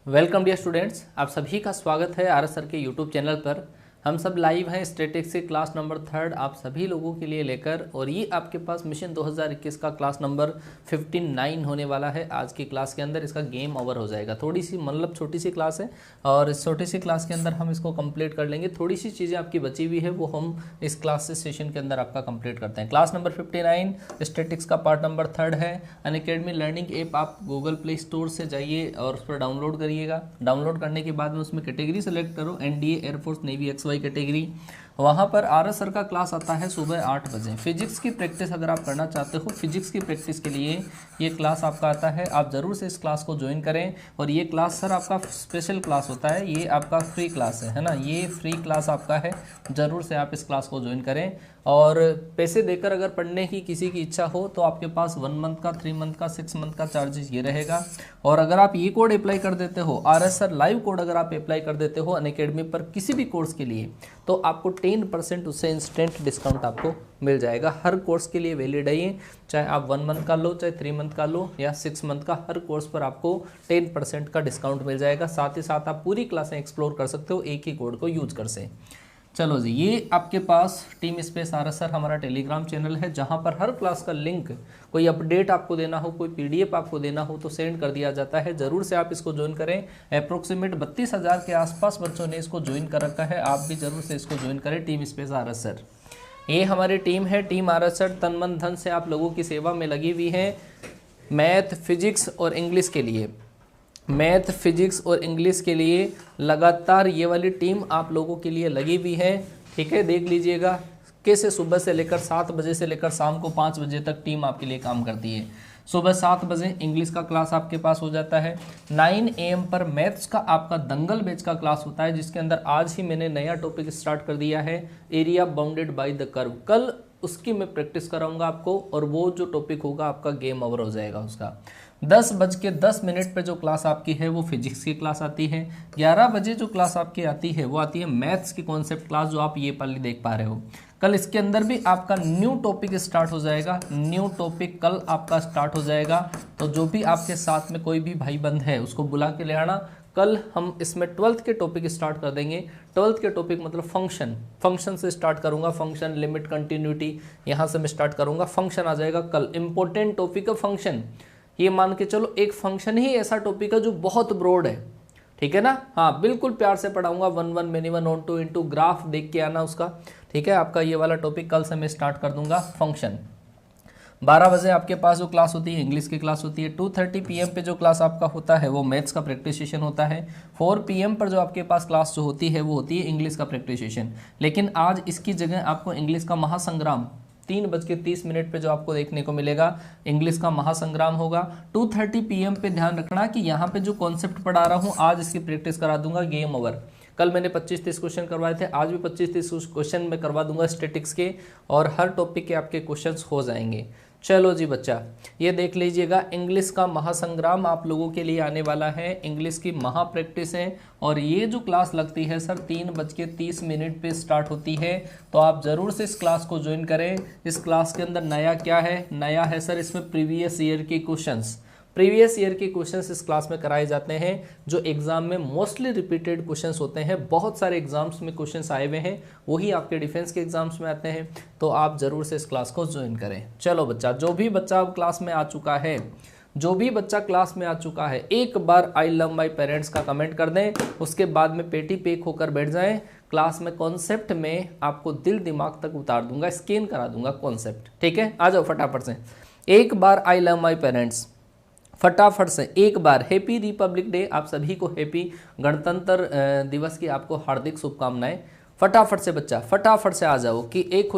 Welcome dear students, आप सभी का स्वागत है आर एस सर के यूट्यूब चैनल पर। हम सब लाइव हैं स्टैटिक्स से क्लास नंबर 3 आप सभी लोगों के लिए लेकर, और ये आपके पास मिशन 2021 का क्लास नंबर 59 होने वाला है। आज की क्लास के अंदर इसका गेम ओवर हो जाएगा। थोड़ी सी मतलब छोटी सी क्लास है और इस छोटी सी क्लास के अंदर हम इसको कंप्लीट कर लेंगे। थोड़ी सी चीज़ें आपकी बची हुई है वो हम इस क्लास से सेशन के अंदर आपका कंप्लीट करते हैं। क्लास नंबर 59 स्टैटिक्स का पार्ट नंबर 3 है। अनअकैडमी लर्निंग ऐप आप गूगल प्ले स्टोर से जाइए और उस पर डाउनलोड करिएगा। डाउनलोड करने के बाद में उसमें कैटेगरी सेलेक्ट करो, NDA air force navy XY category. वहाँ पर आर एस सर का क्लास आता है सुबह 8 बजे। फिजिक्स की प्रैक्टिस अगर आप करना चाहते हो, फिजिक्स की प्रैक्टिस के लिए ये क्लास आपका आता है। आप ज़रूर से इस क्लास को ज्वाइन करें। और ये क्लास सर आपका स्पेशल क्लास होता है, ये आपका फ्री क्लास है ना, ये फ्री क्लास आपका है। ज़रूर से आप इस क्लास को ज्वाइन करें। और पैसे देकर अगर पढ़ने की किसी की इच्छा हो तो आपके पास 1 मंथ का, 3 मंथ का, 6 मंथ का चार्जेस ये रहेगा। और अगर आप ये कोड अप्लाई कर देते हो, are S sir live code अगर आप अप्लाई कर देते हो अनअकैडमी पर किसी भी कोर्स के लिए, तो आपको 10% उससे इंस्टेंट डिस्काउंट आपको मिल जाएगा। हर कोर्स के लिए वैलिड है ये, चाहे आप 1 मंथ का लो, चाहे 3 मंथ का लो या 6 मंथ का, हर कोर्स पर आपको 10% का डिस्काउंट मिल जाएगा। साथ ही साथ आप पूरी क्लासें एक्सप्लोर कर सकते हो एक ही कोड को यूज कर से। चलो जी, ये आपके पास team space R S sir हमारा टेलीग्राम चैनल है, जहाँ पर हर क्लास का लिंक, कोई अपडेट आपको देना हो, कोई PDF आपको देना हो तो सेंड कर दिया जाता है। ज़रूर से आप इसको ज्वाइन करें। अप्रोक्सीमेट 32,000 के आसपास बच्चों ने इसको ज्वाइन कर रखा है। आप भी ज़रूर से इसको ज्वाइन करें। Team space R S sir ये हमारी टीम है। टीम आर एस सर तन मन धन से आप लोगों की सेवा में लगी हुई है। मैथ, फिजिक्स और इंग्लिश के लिए, मैथ, फिजिक्स और इंग्लिश के लिए लगातार ये वाली टीम आप लोगों के लिए लगी हुई है। ठीक है, देख लीजिएगा कैसे सुबह से लेकर 7 बजे से लेकर शाम को 5 बजे तक टीम आपके लिए काम करती है। सुबह 7 बजे इंग्लिश का क्लास आपके पास हो जाता है। 9 AM पर मैथ्स का आपका दंगल बैच का क्लास होता है, जिसके अंदर आज ही मैंने नया टॉपिक स्टार्ट कर दिया है, area bounded by the curve. कल उसकी मैं प्रैक्टिस कराऊंगा आपको, और वो जो टॉपिक होगा आपका गेम ओवर हो जाएगा उसका। 10:10 पर जो क्लास आपकी है वो फिजिक्स की क्लास आती है। 11 बजे जो क्लास आपकी आती है वो आती है मैथ्स की कॉन्सेप्ट क्लास, जो आप ये वाली देख पा रहे हो। कल इसके अंदर भी आपका न्यू टॉपिक स्टार्ट हो जाएगा। न्यू टॉपिक कल आपका स्टार्ट हो जाएगा। तो जो भी आपके साथ में कोई भी भाई बंद है उसको बुला के ले आना। कल हम इसमें 12th के टॉपिक स्टार्ट कर देंगे। 12th के टॉपिक मतलब फंक्शन से स्टार्ट करूंगा। फंक्शन, लिमिट, कंटिन्यूटी, यहाँ से मैं स्टार्ट करूंगा। फंक्शन आ जाएगा कल। इंपॉर्टेंट टॉपिक है फंक्शन। ये मान के चलो एक फंक्शन ही ऐसा टॉपिक है जो बहुत ब्रॉड है। ठीक है ना, हाँ बिल्कुल प्यार से पढ़ाऊंगा। 1 मेनी 1 ऑन 2 इंटू ग्राफ देख के आना उसका। ठीक है, आपका ये वाला टॉपिक कल से मैं स्टार्ट कर दूंगा फंक्शन। 12 बजे आपके पास जो क्लास होती है इंग्लिश की क्लास होती है। 2:30 PM पे जो क्लास आपका होता है वो मैथ्स का प्रैक्टिस सेशन होता है। 4 PM पर जो आपके पास क्लास जो होती है वो होती है इंग्लिश का प्रैक्टिस सेशन। लेकिन आज इसकी जगह आपको इंग्लिश का महासंग्राम 3:30 पे जो आपको देखने को मिलेगा, इंग्लिश का महासंग्राम होगा। 2:30 PM पे ध्यान रखना कि यहाँ पे जो कॉन्सेप्ट पढ़ा रहा हूँ आज इसकी प्रैक्टिस करा दूंगा गेम ओवर। कल मैंने 25-30 क्वेश्चन करवाए थे, आज भी 25-30 क्वेश्चन मैं करवा दूंगा स्टैटिक्स के, और हर टॉपिक के आपके क्वेश्चंस हो जाएंगे। चलो जी बच्चा, ये देख लीजिएगा इंग्लिश का महासंग्राम आप लोगों के लिए आने वाला है। इंग्लिश की महा प्रैक्टिस है, और ये जो क्लास लगती है सर 3:30 पे स्टार्ट होती है। तो आप ज़रूर से इस क्लास को ज्वाइन करें। इस क्लास के अंदर नया क्या है, नया है सर इसमें प्रीवियस ईयर के क्वेश्चंस। प्रीवियस ईयर के क्वेश्चंस इस क्लास में कराए जाते हैं, जो एग्जाम में मोस्टली रिपीटेड क्वेश्चंस होते हैं। बहुत सारे एग्जाम्स में क्वेश्चंस आए हुए हैं, वही आपके डिफेंस के एग्जाम्स में आते हैं। तो आप ज़रूर से इस क्लास को ज्वाइन करें। चलो बच्चा, जो भी बच्चा क्लास में आ चुका है, जो भी बच्चा क्लास में आ चुका है, एक बार आई लव माई पेरेंट्स का कमेंट कर दें। उसके बाद में पेटी पेक होकर बैठ जाएं। क्लास में कॉन्सेप्ट में आपको दिल दिमाग तक उतार दूंगा, स्कैन करा दूंगा कॉन्सेप्ट। ठीक है, आ जाओ फटाफट से। एक बार आई लव माई पेरेंट्स, फटाफट से एक बार। हैप्पी रिपब्लिक डे, आप सभी को हैप्पी गणतंत्र दिवस की आपको हार्दिक शुभकामनाएं। फटाफट से बच्चा, फटाफट से आ जाओ कि एक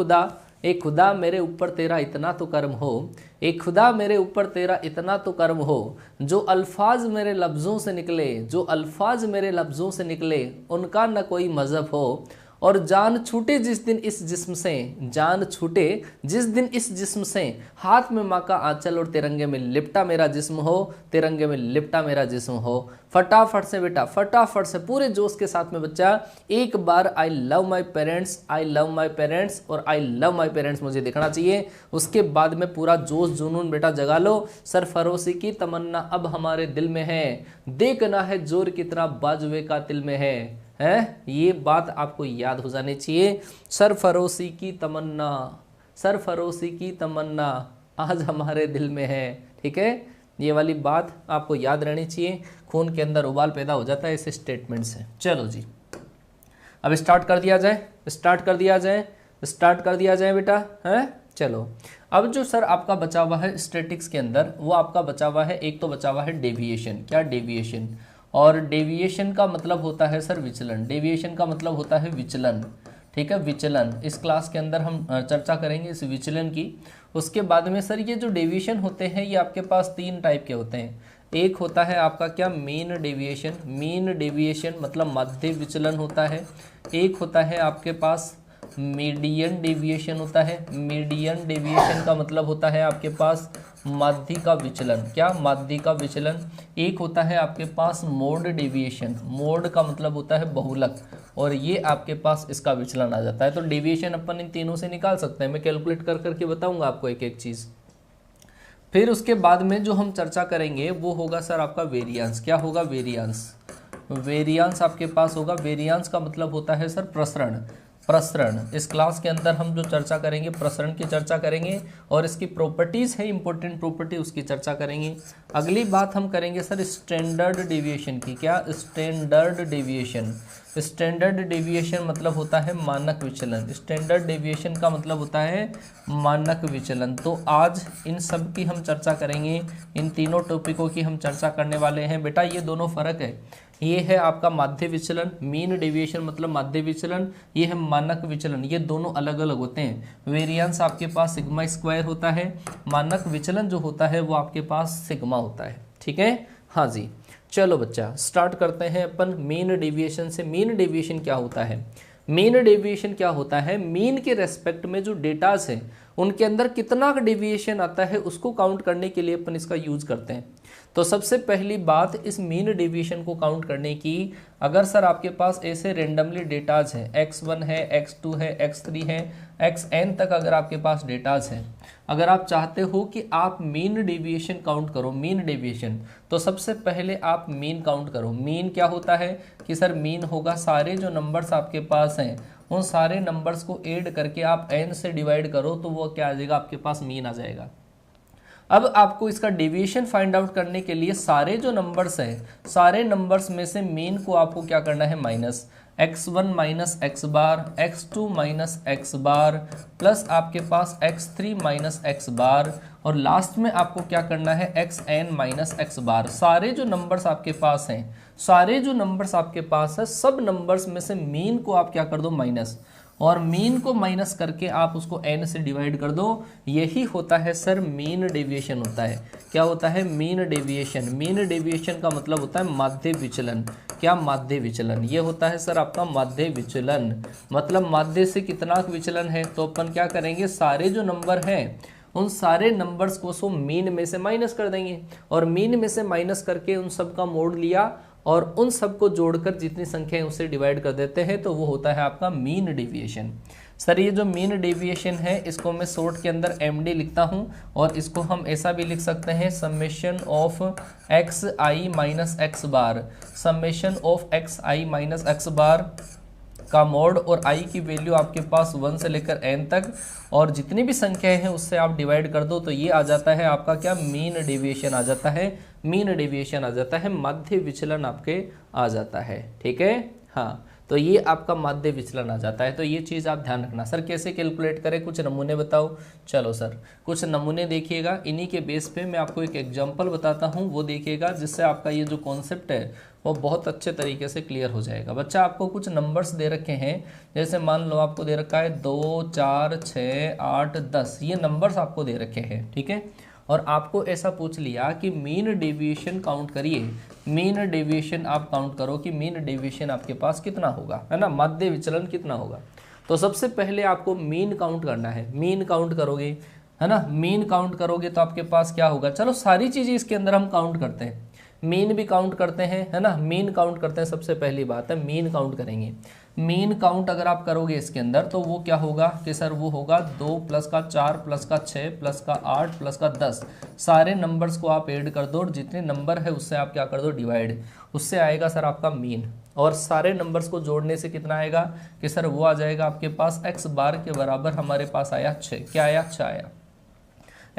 खुदा मेरे ऊपर तेरा इतना तो कर्म हो, एक खुदा मेरे ऊपर तेरा इतना तो कर्म हो, जो अल्फाज मेरे लफ्ज़ों से निकले, जो अल्फाज मेरे लफ्ज़ों से निकले, उनका न कोई मज़हब हो, और जान छूटे जिस दिन इस जिस्म से, जान छूटे जिस दिन इस जिस्म से, हाथ में माँ का आंचल और तिरंगे में लिपटा मेरा जिस्म हो, तिरंगे में लिपटा मेरा जिस्म हो। फटाफट से बेटा, फटाफट से पूरे जोश के साथ में बच्चा एक बार I love my parents, I love my parents और आई लव माई पेरेंट्स मुझे दिखना चाहिए। उसके बाद में पूरा जोश जुनून बेटा जगा लो। सरफरोशी की तमन्ना अब हमारे दिल में है, देखना है जोर कितना बाजुए का दिल में है, ये बात आपको याद हो जानी चाहिए। सरफरोशी की तमन्ना, सरफरोशी की तमन्ना आज हमारे दिल में है, ठीक है। ये वाली बात आपको याद रहनी चाहिए। खून के अंदर उबाल पैदा हो जाता है इस स्टेटमेंट से। चलो जी, अब स्टार्ट कर दिया जाए, स्टार्ट कर दिया जाए, स्टार्ट कर दिया जाए बेटा, है। चलो, अब जो सर आपका बचा हुआ है स्टैटिक्स के अंदर, वो आपका बचा हुआ है, एक तो बचा हुआ है डेविएशन। क्या डेविएशन? और डेविएशन का मतलब होता है सर विचलन। डेविएशन का मतलब होता है विचलन, ठीक है, विचलन। इस क्लास के अंदर हम चर्चा करेंगे इस विचलन की। उसके बाद में सर ये जो डेविएशन होते हैं ये आपके पास 3 टाइप के होते हैं। एक होता है आपका क्या, मीन डेविएशन। मीन डेविएशन मतलब माध्य विचलन होता है। एक होता है आपके पास मीडियन डेविएशन होता है। मीडियन डेविएशन का मतलब होता है आपके पास माध्य का विचलन। क्या? माध्य का विचलन। एक होता है आपके पास मोड डेविएशन। मोड का मतलब होता है बहुलक, और ये आपके पास इसका विचलन आ जाता है। तो डेविएशन अपन इन तीनों से निकाल सकते हैं। मैं कैलकुलेट कर करके बताऊंगा आपको एक एक चीज़। फिर उसके बाद में जो हम चर्चा करेंगे वो होगा सर आपका वेरिएंस। क्या होगा? वेरिएंस। वेरिएंस आपके पास होगा। वेरिएंस का मतलब होता है सर प्रसरण। प्रसरण इस क्लास के अंदर हम जो चर्चा करेंगे प्रसरण की चर्चा करेंगे, और इसकी प्रॉपर्टीज़ है इंपॉर्टेंट प्रॉपर्टी, उसकी चर्चा करेंगे। अगली बात हम करेंगे सर स्टैंडर्ड डेविएशन की। क्या? Standard deviation. स्टैंडर्ड डेविएशन मतलब होता है मानक विचलन। स्टैंडर्ड डेविएशन का मतलब होता है मानक विचलन। तो आज इन सब की हम चर्चा करेंगे, इन तीनों टॉपिकों की हम चर्चा करने वाले हैं। बेटा ये दोनों फर्क है, ये है आपका माध्य विचलन, मीन डेविएशन मतलब माध्य विचलन, ये है मानक विचलन, ये दोनों अलग अलग होते हैं। वेरिएंस आपके पास सिग्मा स्क्वायर होता है, मानक विचलन जो होता है वो आपके पास सिग्मा होता है, ठीक है। हाँ जी, चलो बच्चा स्टार्ट करते हैं अपन मीन डेविएशन से। मीन डेविएशन क्या होता है? मीन डेविएशन क्या होता है? मीन के रेस्पेक्ट में जो डेटास है उनके अंदर कितना डेविएशन आता है उसको काउंट करने के लिए अपन इसका यूज करते हैं। तो सबसे पहली बात इस मीन डेविएशन को काउंट करने की, अगर सर आपके पास ऐसे रेंडमली डेटाज हैं, x1 है, x2 है, x3 है, xn तक अगर आपके पास डेटाज हैं, अगर आप चाहते हो कि आप मीन डेविएशन काउंट करो, मीन डेविएशन, तो सबसे पहले आप मीन काउंट करो। मीन क्या होता है कि सर मीन होगा सारे जो नंबर्स आपके पास हैं उन सारे नंबर्स को ऐड करके आप n से डिवाइड करो तो वो क्या आ जाएगा, आपके पास मीन आ जाएगा। अब आपको इसका डेविएशन फाइंड आउट करने के लिए सारे जो नंबर्स हैं, सारे नंबर्स में से मीन को आपको क्या करना है, माइनस। x1 माइनस एक्स बार, x2 माइनस एक्स बार, प्लस आपके पास x3 माइनस एक्स बार, और लास्ट में आपको क्या करना है, xn माइनस एक्स बार। सारे जो नंबर्स आपके पास हैं, सारे जो नंबर्स आपके पास है, सब नंबर्स में से मीन को आप क्या कर दो, माइनस, और मीन को माइनस करके आप उसको n से डिवाइड कर दो। यही होता है सर मीन डेविएशन होता है। क्या होता है? Mean deviation. मीन डेविएशन का मतलब होता है माध्य विचलन। क्या? माध्य विचलन। ये होता है सर आपका माध्य विचलन, मतलब माध्य से कितना विचलन है। तो अपन क्या करेंगे, सारे जो नंबर हैं उन सारे नंबर्स को सो मीन में से माइनस कर देंगे, और मीन में से माइनस करके उन सब का मोड लिया और उन सब को जोड़कर जितनी संख्या है उससे डिवाइड कर देते हैं, तो वो होता है आपका मीन डेविएशन। सर ये जो मीन डेविएशन है इसको मैं शॉर्ट के अंदर MD लिखता हूं, और इसको हम ऐसा भी लिख सकते हैं, summation of xi minus X bar. Summation of xi minus X bar का मोड, और i की वैल्यू आपके पास 1 से लेकर n तक, और जितनी भी संख्याएं हैं उससे आप डिवाइड कर दो तो ये आ जाता है आपका क्या, मीन डेविएशन आ जाता है। मीन डेविएशन आ जाता है, माध्य विचलन आपके आ जाता है, ठीक है। हाँ, तो ये आपका माध्य विचलन आ जाता है। तो ये चीज़ आप ध्यान रखना। सर कैसे कैलकुलेट करें, कुछ नमूने बताओ। चलो सर कुछ नमूने देखिएगा, इन्हीं के बेस पे मैं आपको एक एग्जांपल बताता हूँ, वो देखिएगा, जिससे आपका ये जो कॉन्सेप्ट है वो बहुत अच्छे तरीके से क्लियर हो जाएगा। बच्चा आपको कुछ नंबर्स दे रखे हैं, जैसे मान लो आपको दे रखा है 2, 4, 6, 8, 10, ये नंबर्स आपको दे रखे हैं, ठीक है। और आपको ऐसा पूछ लिया कि मीन डेविएशन काउंट करिए, मीन डेविएशन आप काउंट करो कि मीन डेविएशन आपके पास कितना होगा, है ना, माध्य विचलन कितना होगा। तो सबसे पहले आपको मीन काउंट करना है, मीन काउंट करोगे, है ना, मीन काउंट करोगे तो आपके पास क्या होगा, चलो सारी चीज़ें इसके अंदर हम काउंट करते हैं, मीन भी काउंट करते हैं, है ना, मीन काउंट करते हैं। सबसे पहली बात है मीन काउंट करेंगे। मीन काउंट अगर आप करोगे इसके अंदर तो वो क्या होगा कि सर वो होगा 2 प्लस का 4 प्लस का 6 प्लस का 8 प्लस का 10, सारे नंबर्स को आप ऐड कर दो और जितने नंबर है उससे आप क्या कर दो, डिवाइड, उससे आएगा सर आपका मीन। और सारे नंबर्स को जोड़ने से कितना आएगा कि सर वो आ जाएगा आपके पास x बार के बराबर, हमारे पास आया 6, क्या आया, 6 आया।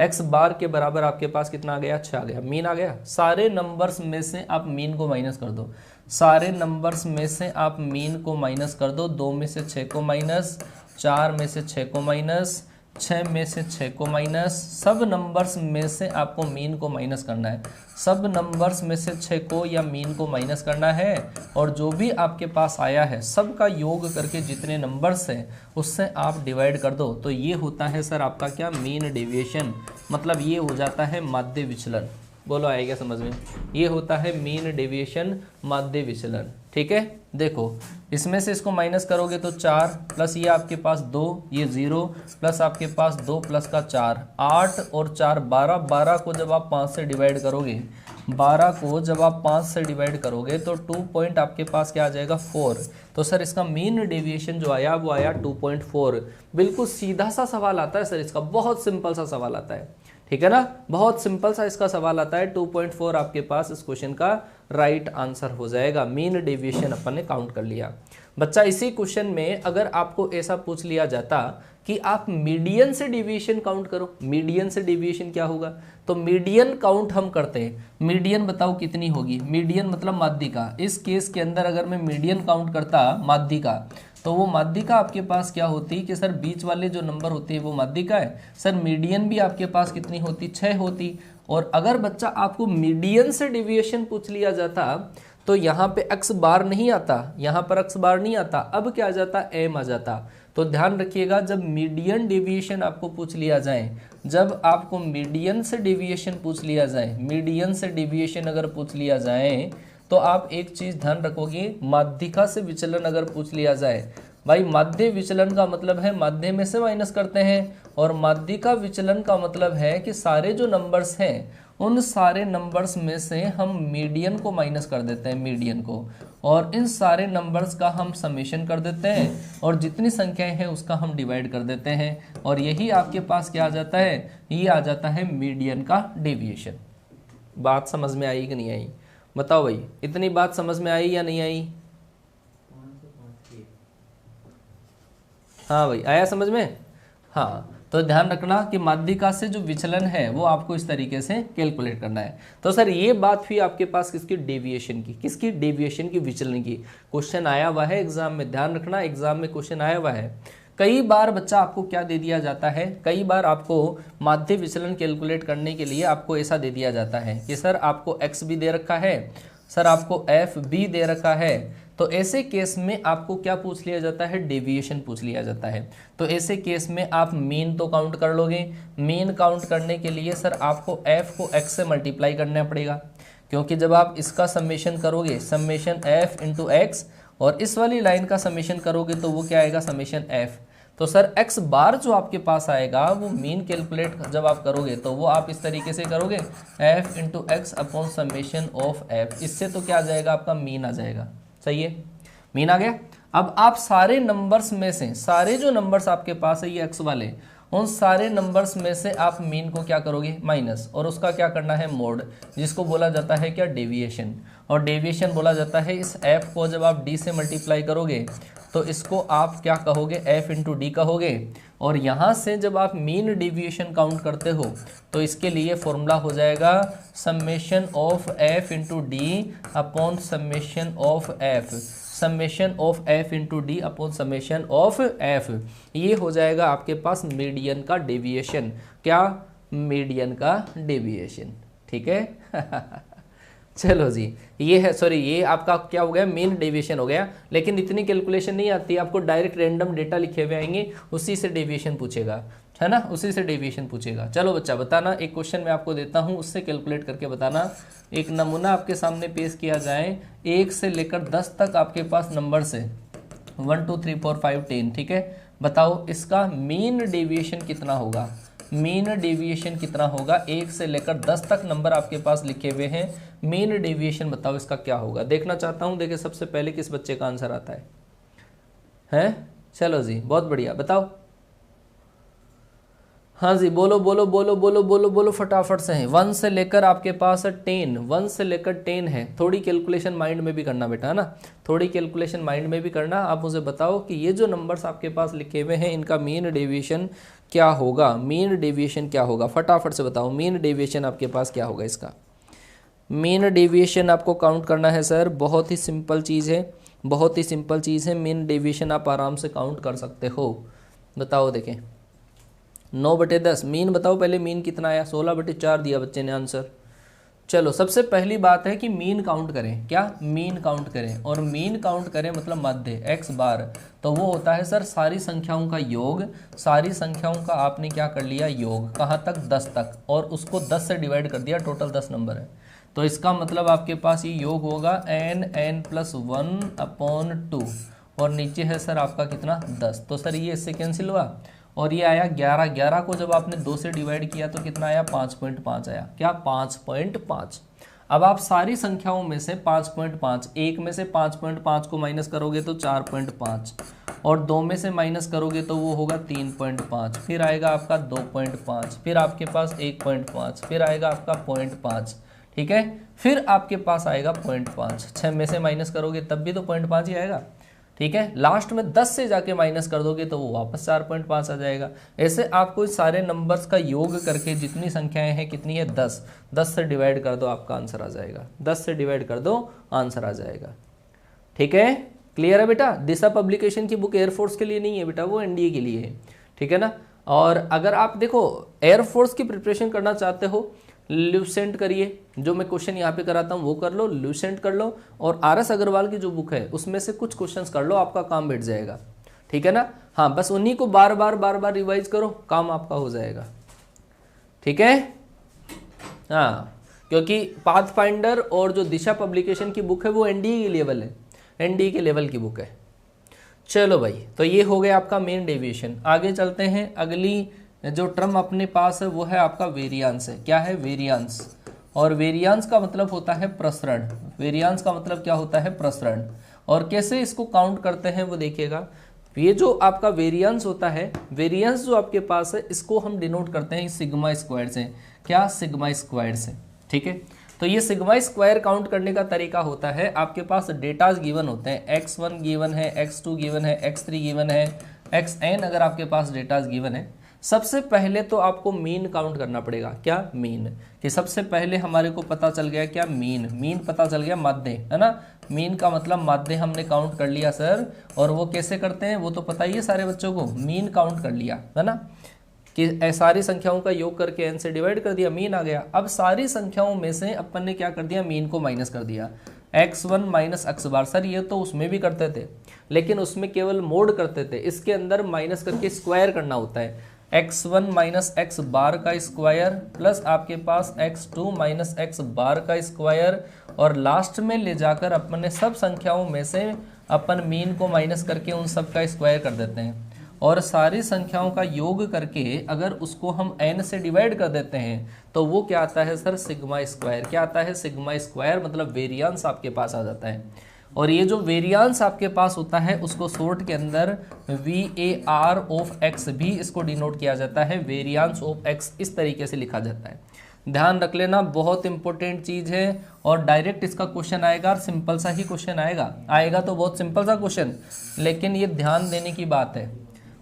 x बार के बराबर आपके पास कितना आ गया, 6 आ गया, मीन आ गया। सारे नंबर्स में से आप मीन को माइनस कर दो, सारे नंबर्स में से आप मीन को माइनस कर दो, 2 में से 6 को माइनस, 4 में से 6 को माइनस, 6 में से 6 को माइनस, सब नंबर्स में से आपको मीन को माइनस करना है, सब नंबर्स में से 6 को या मीन को माइनस करना है और जो भी आपके पास आया है सब का योग करके जितने नंबर्स हैं उससे आप डिवाइड कर दो। तो ये होता है सर आपका क्या, मीन डेविएशन, मतलब ये हो जाता है माध्य विचलन। बोलो आएगा समझ में, ये होता है मीन डेविएशन, माध्य विचलन। ठीक है, देखो इसमें से इसको माइनस करोगे तो 4 प्लस ये आपके पास 2, ये 0 प्लस आपके पास 2 प्लस का 4, 8 और 4 12, 12 को जब आप 5 से डिवाइड करोगे, 12 को जब आप 5 से डिवाइड करोगे तो 2 पॉइंट आपके पास क्या आ जाएगा, 4। तो सर इसका मीन डेविएशन जो आया वो आया 2.4। बिल्कुल सीधा सा सवाल आता है सर इसका, बहुत सिंपल सा सवाल आता है, ठीक है ना, बहुत सिंपल सा इसका सवाल आता है। 2.4 आपके पास इस क्वेश्चन का राइट आंसर हो जाएगा। मीन डेविएशन अपन ने काउंट कर लिया। बच्चा इसी क्वेश्चन में अगर आपको ऐसा पूछ लिया जाता कि आप मीडियन से डेविएशन काउंट करो, मीडियन से डेविएशन क्या होगा, तो मीडियन काउंट हम करते हैं। मीडियन बताओ कितनी होगी, मीडियन मतलब माध्यिका। इस केस के अंदर अगर मैं मीडियन काउंट करता माध्यिका तो वो माध्यिका आपके पास क्या होती कि सर बीच वाले जो नंबर होते हैं वो माध्यिका है। सर मीडियन भी आपके पास कितनी होती, 6 होती। और अगर बच्चा आपको मीडियन से डेविएशन पूछ लिया जाता तो यहाँ पे x बार नहीं आता, यहाँ पर x बार नहीं आता, अब क्या आ जाता, m आ जाता। तो ध्यान रखिएगा जब मीडियन डेविएशन आपको पूछ लिया जाए, जब आपको मीडियन से डेविएशन पूछ लिया जाए, मीडियन से डेविएशन अगर पूछ लिया जाए तो आप एक चीज ध्यान रखोगे, माध्यिका से विचलन अगर पूछ लिया जाए, भाई माध्य विचलन का मतलब है माध्य में से माइनस करते हैं और माध्यिका विचलन का मतलब है कि सारे जो नंबर्स हैं उन सारे नंबर्स में से हम मीडियन को माइनस कर देते हैं, मीडियन को, और इन सारे नंबर्स का हम समेशन कर देते हैं और जितनी संख्याएं हैं उसका हम डिवाइड कर देते हैं और यही आपके पास क्या आ जाता है, ये आ जाता है मीडियन का डेविएशन। बात समझ में आई कि नहीं आई, बताओ भाई, इतनी बात समझ में आई या नहीं आई? हाँ भाई, आया समझ में? हाँ, तो ध्यान रखना कि माध्यिका से जो विचलन है वो आपको इस तरीके से कैलकुलेट करना है। तो सर ये बात हुई आपके पास किसकी, डेविएशन की, किसकी, डेविएशन की, विचलन की। क्वेश्चन आया हुआ है एग्जाम में, ध्यान रखना एग्जाम में क्वेश्चन आया हुआ है। कई बार बच्चा आपको क्या दे दिया जाता है, कई बार आपको माध्य विचलन कैलकुलेट करने के लिए आपको ऐसा दे दिया जाता है कि सर आपको x भी दे रखा है, सर आपको f भी दे रखा है। तो ऐसे केस में आपको क्या पूछ लिया जाता है, डेविएशन पूछ लिया जाता है। तो ऐसे केस में आप मीन तो काउंट कर लोगे, मीन काउंट करने के लिए सर आपको f को x से मल्टीप्लाई करना पड़ेगा, क्योंकि जब आप इसका समेशन करोगे, समेशन f इंटू एक्स, और इस वाली लाइन का समेशन करोगे तो वो क्या आएगा, समेशन f। तो सर x बार जो आपके पास आएगा वो मीन कैलकुलेट जब आप करोगे तो वो आप इस तरीके से करोगे, f into x upon summation of f। इससे तो क्या आ जाएगा, आपका मीन आ जाएगा। सही है, मीन आ गया। अब आप सारे नंबर्स में से, सारे जो नंबर्स आपके पास है ये x वाले, उन सारे नंबर्स में से आप मीन को क्या करोगे, माइनस, और उसका क्या करना है, मोड, जिसको बोला जाता है क्या, डेविएशन। और डेविएशन बोला जाता है इस f को जब आप d से मल्टीप्लाई करोगे तो इसको आप क्या कहोगे, f इंटू डी कहोगे। और यहाँ से जब आप मीन डेविएशन काउंट करते हो तो इसके लिए फॉर्मूला हो जाएगा summation of f into D upon summation of f, summation of f into D upon summation of f। ये हो जाएगा आपके पास मीडियन का डेविएशन। क्या, मीडियन का डेविएशन। ठीक है चलो जी, ये है, सॉरी ये आपका क्या हो गया, मीन डेविएशन हो गया। लेकिन इतनी कैलकुलेशन नहीं आती, आपको डायरेक्ट रैंडम डेटा लिखे हुए आएंगे, उसी से डेविएशन पूछेगा। है ना, उसी से डेविएशन पूछेगा। चलो बच्चा बताना, एक क्वेश्चन मैं आपको देता हूँ, उससे कैलकुलेट करके बताना। एक नमूना आपके सामने पेश किया जाए, 1 से लेकर 10 तक आपके पास नंबर से 1 2 3 4 5 10, ठीक है। बताओ इसका मीन डेविएशन कितना होगा, मीन डेविएशन कितना होगा। 1 से लेकर 10 तक नंबर आपके पास लिखे हुए हैं, मीन डेविएशन बताओ इसका क्या होगा। देखना चाहता हूँ, देखिए सबसे पहले किस बच्चे का आंसर आता है, हैं? चलो जी, बहुत बढ़िया, बताओ। हाँ जी, बोलो बोलो बोलो बोलो बोलो बोलो फटाफट से हैं। 1 से लेकर आपके पास 10, 1 से लेकर 10 है। थोड़ी कैलकुलेशन माइंड में भी करना बेटा, है ना, थोड़ी कैलकुलेशन माइंड में भी करना। आप मुझे बताओ कि ये जो नंबर्स आपके पास लिखे हुए हैं इनका मीन डेविएशन क्या होगा, मीन डेविएशन क्या होगा, फटाफट से बताओ। मीन डेविएशन आपके पास क्या होगा इसका, मीन डेविएशन आपको काउंट करना है सर, बहुत ही सिंपल चीज़ है, बहुत ही सिंपल चीज़ है। मीन डेविएशन आप आराम से काउंट कर सकते हो। बताओ देखें, 9/10 मीन बताओ पहले, मीन कितना आया, 16/4 दिया बच्चे ने आंसर। चलो सबसे पहली बात है कि मीन काउंट करें, क्या मीन काउंट करें, और मीन काउंट करें मतलब माध्य x बार, तो वो होता है सर सारी संख्याओं का योग। सारी संख्याओं का आपने क्या कर लिया योग, कहाँ तक, 10 तक, और उसको 10 से डिवाइड कर दिया, टोटल 10 नंबर है। तो इसका मतलब आपके पास ये योग होगा n+1/2, और नीचे है सर आपका कितना 10, तो सर ये इससे कैंसिल हुआ, और ये आया 11, 11 को जब आपने 2 से डिवाइड किया तो कितना आया 5.5 आया, क्या 5.5। अब आप सारी संख्याओं में से 5.5, एक में से 5.5 को माइनस करोगे तो 4.5, और 2 में से माइनस करोगे तो वो होगा 3.5, फिर आएगा आपका 2.5, फिर आपके पास 1.5, फिर आएगा आपका 0.5, ठीक है, फिर आपके पास आएगा 0.5। 6 में से माइनस करोगे तब भी तो 0.5 ही आएगा, ठीक है। लास्ट में 10 से जाके माइनस कर दोगे तो वो वापस 4.5 आ जाएगा। ऐसे आपको सारे नंबर्स का योग करके जितनी संख्याएं हैं कितनी है 10, 10 से डिवाइड कर दो आपका आंसर आ जाएगा, 10 से डिवाइड कर दो आंसर आ जाएगा, ठीक है। क्लियर है बेटा, दिशा पब्लिकेशन की बुक एयरफोर्स के लिए नहीं है बेटा, वो एनडीए के लिए है, ठीक है ना। और अगर आप देखो एयरफोर्स की प्रिपरेशन करना चाहते हो, ल्यूसेंट करिए, जो मैं क्वेश्चन यहाँ पे कराता हूँ वो कर लो, ल्यूसेंट कर लो, और आरएस अग्रवाल की जो बुक है उसमें से कुछ क्वेश्चंस कर लो, आपका काम बैठ जाएगा, ठीक है ना। हाँ, बस उन्हीं को बार बार रिवाइज करो, काम आपका हो जाएगा, ठीक है। हाँ, क्योंकि पाथफाइंडर और जो दिशा पब्लिकेशन की बुक है वो एनडीए की लेवल है, एनडीए के लेवल की बुक है। चलो भाई, तो ये हो गया आपका मेन डेविएशन। आगे चलते हैं, अगली जो टर्म अपने पास है वो है आपका वेरियांस है। क्या है, वेरियांस, और वेरियांस का मतलब होता है प्रसरण, वेरियांस का मतलब क्या होता है प्रसरण। और कैसे इसको काउंट करते हैं वो देखिएगा। ये जो आपका वेरियांस होता है, वेरियांस जो आपके पास है इसको हम डिनोट करते हैं सिग्मा स्क्वायर से, क्या, सिग्मा स्क्वायर से, ठीक है। तो ये सिग्मा स्क्वायर काउंट करने का तरीका होता है, आपके पास डेटाज गिवन होते हैं, x1 गिवन है, x2 गिवन है, x3 गिवन है, xn अगर आपके पास डेटाज गिवन है। सबसे पहले तो आपको मीन काउंट करना पड़ेगा, क्या, मीन, कि सबसे पहले हमारे को पता चल गया क्या, मीन, मीन पता चल गया, माध्य, है ना। मीन का मतलब माध्य हमने काउंट कर लिया सर, और वो कैसे करते हैं वो तो पता ही है सारे बच्चों को, मीन काउंट कर लिया, है ना, कि सारी संख्याओं का योग करके n से डिवाइड कर दिया, मीन आ गया। अब सारी संख्याओं में से अपन ने क्या कर दिया, मीन को माइनस कर दिया, x1 माइनस x बार। सर ये तो उसमें भी करते थे, लेकिन उसमें केवल मोड करते थे, इसके अंदर माइनस करके स्क्वायर करना होता है, x1 माइनस x बार का स्क्वायर प्लस आपके पास x2 माइनस x बार का स्क्वायर, और लास्ट में ले जाकर अपन ने सब संख्याओं में से अपन मीन को माइनस करके उन सब का स्क्वायर कर देते हैं, और सारी संख्याओं का योग करके अगर उसको हम n से डिवाइड कर देते हैं तो वो क्या आता है सर, सिग्मा स्क्वायर। क्या आता है, सिग्मा स्क्वायर, मतलब वेरियांस आपके पास आ जाता है। और ये जो वेरियांस आपके पास होता है उसको शॉर्ट के अंदर VAR ऑफ x भी इसको डिनोट किया जाता है, वेरियांस ऑफ x इस तरीके से लिखा जाता है। ध्यान रख लेना, बहुत इंपॉर्टेंट चीज़ है, और डायरेक्ट इसका क्वेश्चन आएगा, सिंपल सा ही क्वेश्चन आएगा तो बहुत सिंपल सा क्वेश्चन, लेकिन ये ध्यान देने की बात है।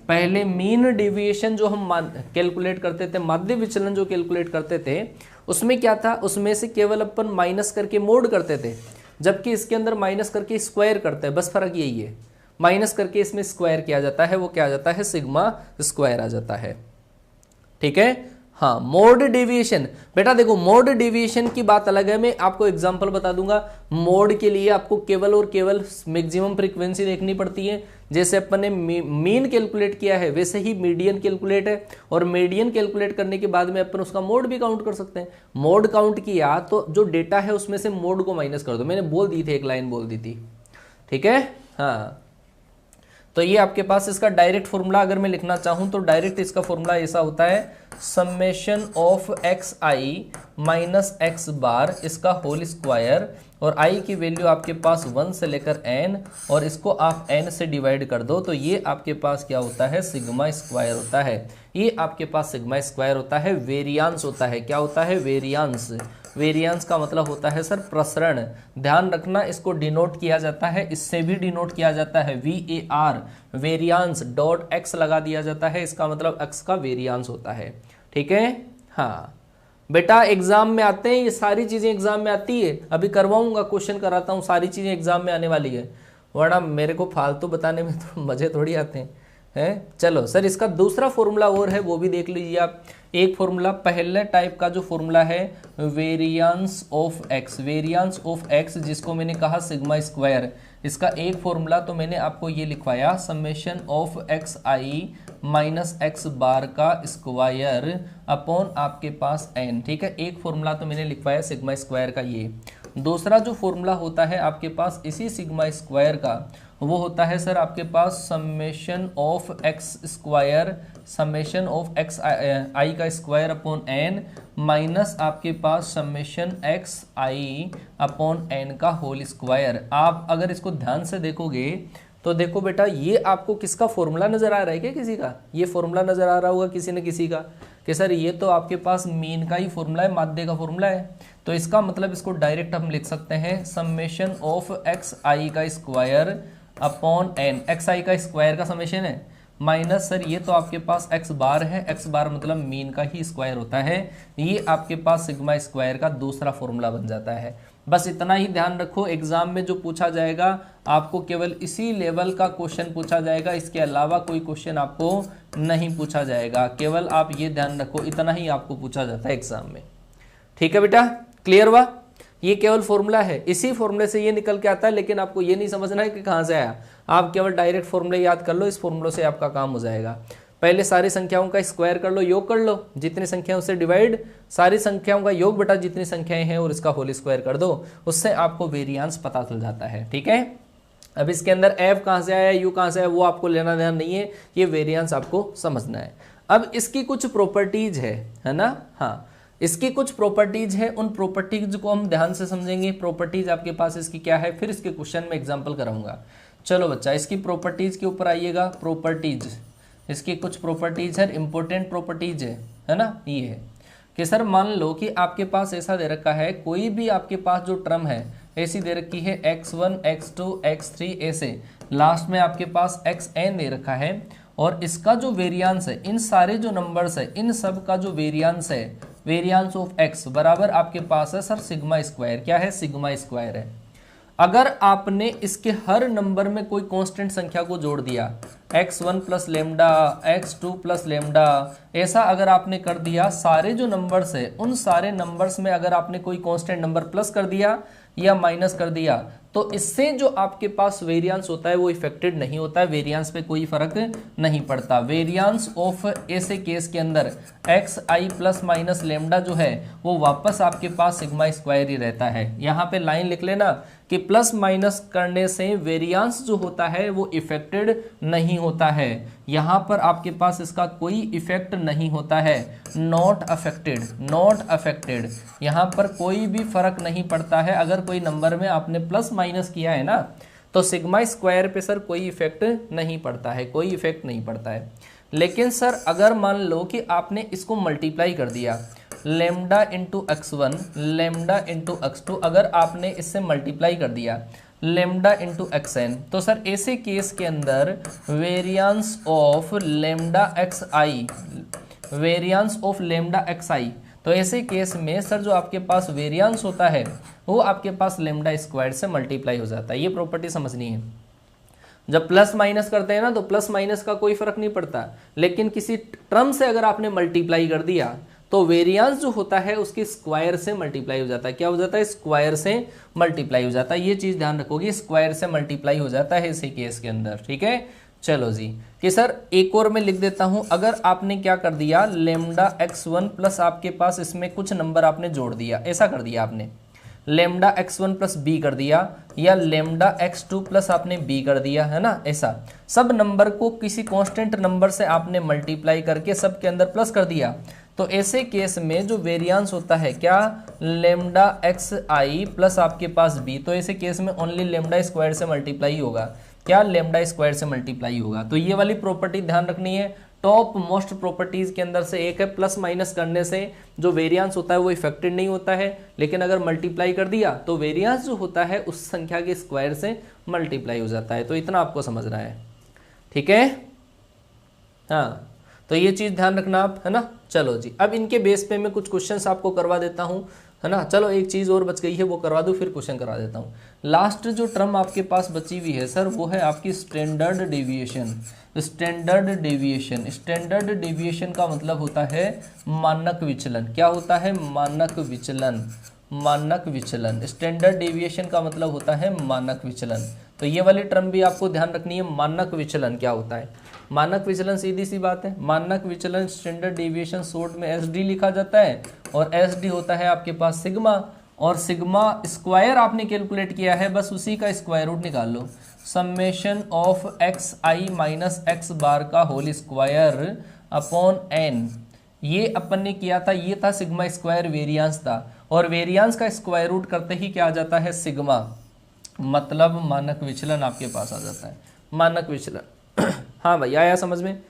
पहले मीन डेविएशन जो हम कैलकुलेट करते थे, माध्य विचलन जो कैलकुलेट करते थे, उसमें क्या था, उसमें से केवल अपन माइनस करके मोड करते थे, जबकि इसके अंदर माइनस करके स्क्वायर करते हैं, बस फर्क यही है, माइनस करके इसमें स्क्वायर किया जाता है, वो क्या आ जाता है, सिग्मा स्क्वायर आ जाता है, ठीक है। हाँ, मोड डेविएशन। बेटा देखो, मोड डेविएशन की बात अलग है, मैं आपको एग्जांपल बता दूंगा। मोड के लिए आपको केवल और केवल मैक्सिमम फ्रीक्वेंसी देखनी पड़ती है। जैसे अपन ने मीन कैलकुलेट किया है वैसे ही मीडियन कैलकुलेट है, और मीडियन कैलकुलेट करने के बाद में अपन उसका मोड भी काउंट कर सकते हैं। मोड काउंट किया तो जो डेटा है उसमें से मोड को माइनस कर दो, मैंने बोल दी थी, एक लाइन बोल दी थी, ठीक है। हाँ, तो ये आपके पास इसका डायरेक्ट फॉर्मूला अगर मैं लिखना चाहूं तो डायरेक्ट इसका फॉर्मूला ऐसा होता है, summation of X I minus X bar इसका होल स्क्वायर, और आई की वैल्यू आपके पास 1 से लेकर n, और इसको आप n से डिवाइड कर दो तो ये आपके पास क्या होता है, सिग्मा स्क्वायर होता है। ये आपके पास सिग्मा स्क्वायर होता है, वेरियांस होता है। क्या होता है, वेरियांस। वेरियांस का मतलब होता है सर प्रसरण। ध्यान रखना, इसको डिनोट किया जाता है, इससे भी डिनोट किया जाता है, VAR, वेरियांस डॉट x लगा दिया जाता है, इसका मतलब x का वेरियांस होता है, ठीक है। हाँ बेटा, एग्जाम में आते हैं ये सारी चीजें, एग्जाम में आती है, अभी करवाऊंगा, क्वेश्चन कराता हूँ, सारी चीजें एग्जाम में आने वाली है, वरना मेरे को फालतू बताने में तो मजे थोड़ी आते हैं। चलो सर, इसका दूसरा फॉर्मूला और है, वो भी देख लीजिए आप। एक फॉर्मूला, पहले टाइप का जो फॉर्मूला है variance of x, variance of x जिसको मैंने कहा सिग्मा स्क्वायर, इसका एक फॉर्मूला तो मैंने आपको ये लिखवाया, summation of X I minus X bar का स्क्वायर अपॉन आपके पास n, ठीक है। एक फॉर्मूला तो मैंने लिखवाया सिग्मा स्क्वायर का ये। दूसरा जो फॉर्मूला होता है आपके पास इसी सिग्मा स्क्वायर का, वो होता है सर आपके पास summation of X square, summation of X I का स्क्वायर अपॉन n माइनस आपके पास summation X I upon n का होल स्क्वायर। आप अगर इसको ध्यान से देखोगे तो देखो बेटा, ये आपको किसका फॉर्मूला नजर आ रहा है क्या, किसी का ये फॉर्मूला नजर आ रहा होगा किसी न किसी का, कि सर ये तो आपके पास मीन का ही फॉर्मूला है, माध्य का फॉर्मूला है। तो इसका मतलब इसको डायरेक्ट हम लिख सकते हैं समेशन ऑफ एक्स आई का square upon n, x I का स्क्वायर का समेशन है, माइनस सर ये तो आपके पास एक्स बार है, एक्स बार मतलब मीन का ही स्क्वायर होता है, ये आपके पास सिग्मा स्क्वायर का दूसरा फॉर्मूला बन जाता है। बस इतना ही ध्यान रखो, एग्जाम में जो पूछा जाएगा आपको केवल इसी लेवल का क्वेश्चन पूछा जाएगा, इसके अलावा कोई क्वेश्चन आपको नहीं पूछा जाएगा। केवल आप ये ध्यान रखो, इतना ही आपको पूछा जाता है एग्जाम में, ठीक है बेटा, क्लियर हुआ। ये केवल फॉर्मूला है, इसी फॉर्मूले से ये निकल के आता है, लेकिन आपको ये नहीं समझना है कि कहाँ से आया, आप केवल डायरेक्ट फॉर्मूले याद कर लो, इस फॉर्मूले से आपका काम हो जाएगा। पहले सारी संख्याओं का स्क्वायर कर लो, योग कर लो, जितनी संख्या उससे डिवाइड, सारी संख्याओं का योग बटा जितनी संख्याएं हैं और इसका होल स्क्वायर कर दो, उससे आपको वेरिएंस पता चल जाता है, ठीक है। अब इसके अंदर f कहाँ से आया, u कहाँ से आया, वो आपको लेना ध्यान नहीं है, ये वेरिएंस आपको समझना है। अब इसकी कुछ प्रॉपर्टीज है ना, हाँ इसकी कुछ प्रॉपर्टीज है, उन प्रॉपर्टीज को हम ध्यान से समझेंगे। प्रॉपर्टीज आपके पास इसकी क्या है, फिर इसके क्वेश्चन में एग्जांपल कराऊंगा। चलो बच्चा, इसकी प्रॉपर्टीज के ऊपर आइएगा। प्रॉपर्टीज, इसकी कुछ प्रॉपर्टीज है, इंपॉर्टेंट प्रॉपर्टीज है ना। ये है कि सर मान लो कि आपके पास ऐसा दे रखा है, कोई भी आपके पास जो टर्म है ऐसी दे रखी है x1 x2 x3 ऐसे, लास्ट में आपके पास xn दे रखा है, और इसका जो वेरिएंस है, इन सारे जो नंबर्स है इन सब का जो वेरिएंस है, वेरिएंस ऑफ x बराबर आपके पास है सर सिग्मा स्क्वायर। क्या है, सिग्मा स्क्वायर है। अगर आपने इसके हर नंबर में कोई कांस्टेंट संख्या को जोड़ दिया, x1 plus lambda, x2 plus lambda, ऐसा अगर आपने कर दिया, सारे जो नंबर्स है उन सारे नंबर्स में अगर आपने कोई कांस्टेंट नंबर प्लस कर दिया या माइनस कर दिया, तो इससे जो आपके पास वेरिएंस होता है वो इफेक्टेड नहीं होता है, वेरिएंस पे कोई फर्क नहीं पड़ता। वेरिएंस ऑफ ऐसे केस के अंदर एक्स आई प्लस माइनस लेमडा जो है वो वापस आपके पास सिग्मा स्क्वायर ही रहता है। यहाँ पे लाइन लिख लेना कि प्लस माइनस करने से वेरिएंस जो होता है वो इफेक्टेड नहीं होता है, यहाँ पर आपके पास इसका कोई इफेक्ट नहीं होता है, नॉट अफेक्टेड, नॉट अफेक्टेड, यहाँ पर कोई भी फर्क नहीं पड़ता है। अगर कोई नंबर में आपने प्लस माइनस किया है ना, तो सिग्मा स्क्वायर पे सर कोई इफेक्ट नहीं पड़ता है, कोई इफेक्ट नहीं पड़ता है। लेकिन सर अगर मान लो कि आपने इसको मल्टीप्लाई कर दिया, lambda into x1 lambda into x2, अगर आपने इससे मल्टीप्लाई कर दिया लेमडा इंटू xn, तो सर ऐसे केस के अंदर variance of lambda X I, variance of lambda X I, तो ऐसे केस में सर जो आपके पास वेरिएंस होता है वो आपके पास लेमडा स्क्वायर से मल्टीप्लाई हो जाता है। ये प्रॉपर्टी समझनी है। जब प्लस माइनस करते हैं ना तो प्लस माइनस का कोई फर्क नहीं पड़ता, लेकिन किसी टर्म से अगर आपने मल्टीप्लाई कर दिया तो वेरियांस जो होता है उसके स्क्वायर से मल्टीप्लाई हो जाता है। क्या हो जाता है? स्क्वायर से मल्टीप्लाई हो जाता है। ये चीज ध्यान रखोगे, स्क्वायर से मल्टीप्लाई हो जाता है इसी केस के अंदर। ठीक है, चलो जी कि सर एक और मैं लिख देता हूं। अगर आपने क्या कर दिया, लेमडा x1 प्लस आपके पास इसमें कुछ नंबर आपने जोड़ दिया, ऐसा कर दिया आपने, लेमडा x1 प्लस बी कर दिया, या लेमडा x2 प्लस आपने बी कर दिया, है ना। ऐसा सब नंबर को किसी कांस्टेंट नंबर से आपने मल्टीप्लाई करके सब के अंदर प्लस कर दिया। तो ऐसे केस में जो वेरिएंस होता है क्या, लेमडा एक्स आई प्लस आपके पास बी, तो ऐसे केस में ओनली लेमडा स्क्वायर से मल्टीप्लाई होगा। क्या? लेमडा स्क्वायर से मल्टीप्लाई होगा। तो ये वाली प्रॉपर्टी ध्यान रखनी है, टॉप मोस्ट प्रॉपर्टीज के अंदर से एक है। प्लस माइनस करने से जो वेरिएंस होता है वो इफेक्टेड नहीं होता है, लेकिन अगर मल्टीप्लाई कर दिया तो वेरिएंस जो होता है उस संख्या के स्क्वायर से मल्टीप्लाई हो जाता है। तो इतना आपको समझना है, ठीक है। हाँ, तो ये चीज ध्यान रखना आप, है ना। चलो जी, अब इनके बेस पे मैं कुछ क्वेश्चंस आपको करवा देता हूँ, है ना। चलो एक चीज और बच गई है, वो करवा दूँ, फिर क्वेश्चन करवा देता हूँ। लास्ट जो टर्म आपके पास बची हुई है सर, वो है आपकी standard deviation. Standard deviation, standard deviation का मतलब होता है मानक विचलन। क्या होता है? मानक विचलन। मानक विचलन, स्टैंडर्ड डेविएशन का मतलब होता है मानक विचलन। तो ये वाली टर्म भी आपको ध्यान रखनी है, मानक विचलन क्या होता है। मानक विचलन सीधी सी बात है, मानक विचलन स्टैंडर्ड डेविएशन शॉर्ट में एसडी लिखा जाता है, और एसडी होता है आपके पास सिग्मा, और सिग्मा स्क्वायर आपने कैलकुलेट किया है, बस उसी का स्क्वायर रूट निकाल लो। Summation of X I minus X bar का होल स्क्वायर अपॉन एन, ये अपन ने किया था, ये था सिग्मा स्क्वायर वेरिएंस था, और वेरिएंस का स्क्वायर रूट करते ही क्या आ जाता है? सिग्मा, मतलब मानक विचलन आपके पास आ जाता है, मानक विचलन। हाँ भाई, आया समझ में?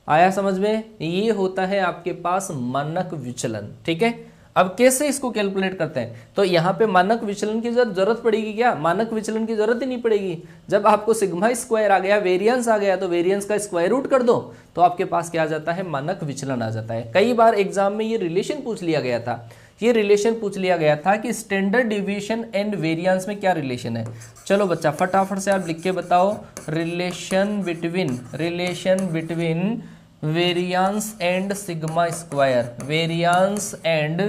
आया समझ में? ये होता है आपके पास मानक विचलन, ठीक है। अब कैसे इसको कैलकुलेट करते हैं? तो यहाँ पे मानक विचलन की जरूरत पड़ेगी क्या? मानक विचलन की जरूरत ही नहीं पड़ेगी। जब आपको सिग्मा स्क्वायर आ गया, वेरिएंस आ गया, तो वेरिएंस का स्क्वायर रूट कर दो, तो आपके पास क्या आ जाता है? मानक विचलन आ जाता है। कई बार एग्जाम में ये रिलेशन पूछ लिया गया था, ये रिलेशन पूछ लिया गया था कि स्टैंडर्ड डिवीएशन एंड वेरिएंस में क्या रिलेशन है। चलो बच्चा फटाफट से आप लिख के बताओ, relation between variance and sigma square, variance and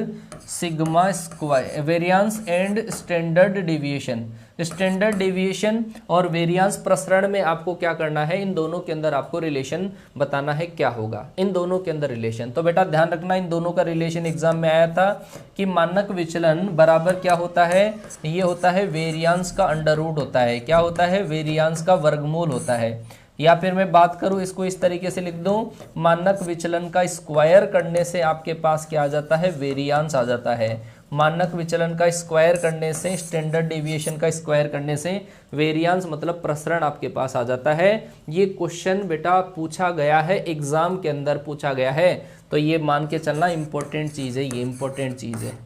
sigma square, variance and standard deviation. Standard deviation और वेरिएंस प्रसरण में आपको क्या करना है? इन दोनों के अंदर आपको रिलेशन बताना है, क्या होगा इन दोनों के अंदर रिलेशन। तो बेटा ध्यान रखना, इन दोनों का रिलेशन एग्जाम में आया था कि मानक विचलन बराबर क्या होता है? ये होता है वेरिएंस का अंडर रूट होता है। क्या होता है? वेरिएंस का वर्गमूल होता है। या फिर मैं बात करूं, इसको इस तरीके से लिख दूं, मानक विचलन का स्क्वायर करने से आपके पास क्या आ जाता है? वेरिएंस आ जाता है। मानक विचलन का स्क्वायर करने से, स्टैंडर्ड डेविएशन का स्क्वायर करने से वेरिएंस मतलब प्रसरण आपके पास आ जाता है। ये क्वेश्चन बेटा पूछा गया है, एग्जाम के अंदर पूछा गया है, तो ये मान के चलना इंपॉर्टेंट चीज है, ये इंपॉर्टेंट चीज है,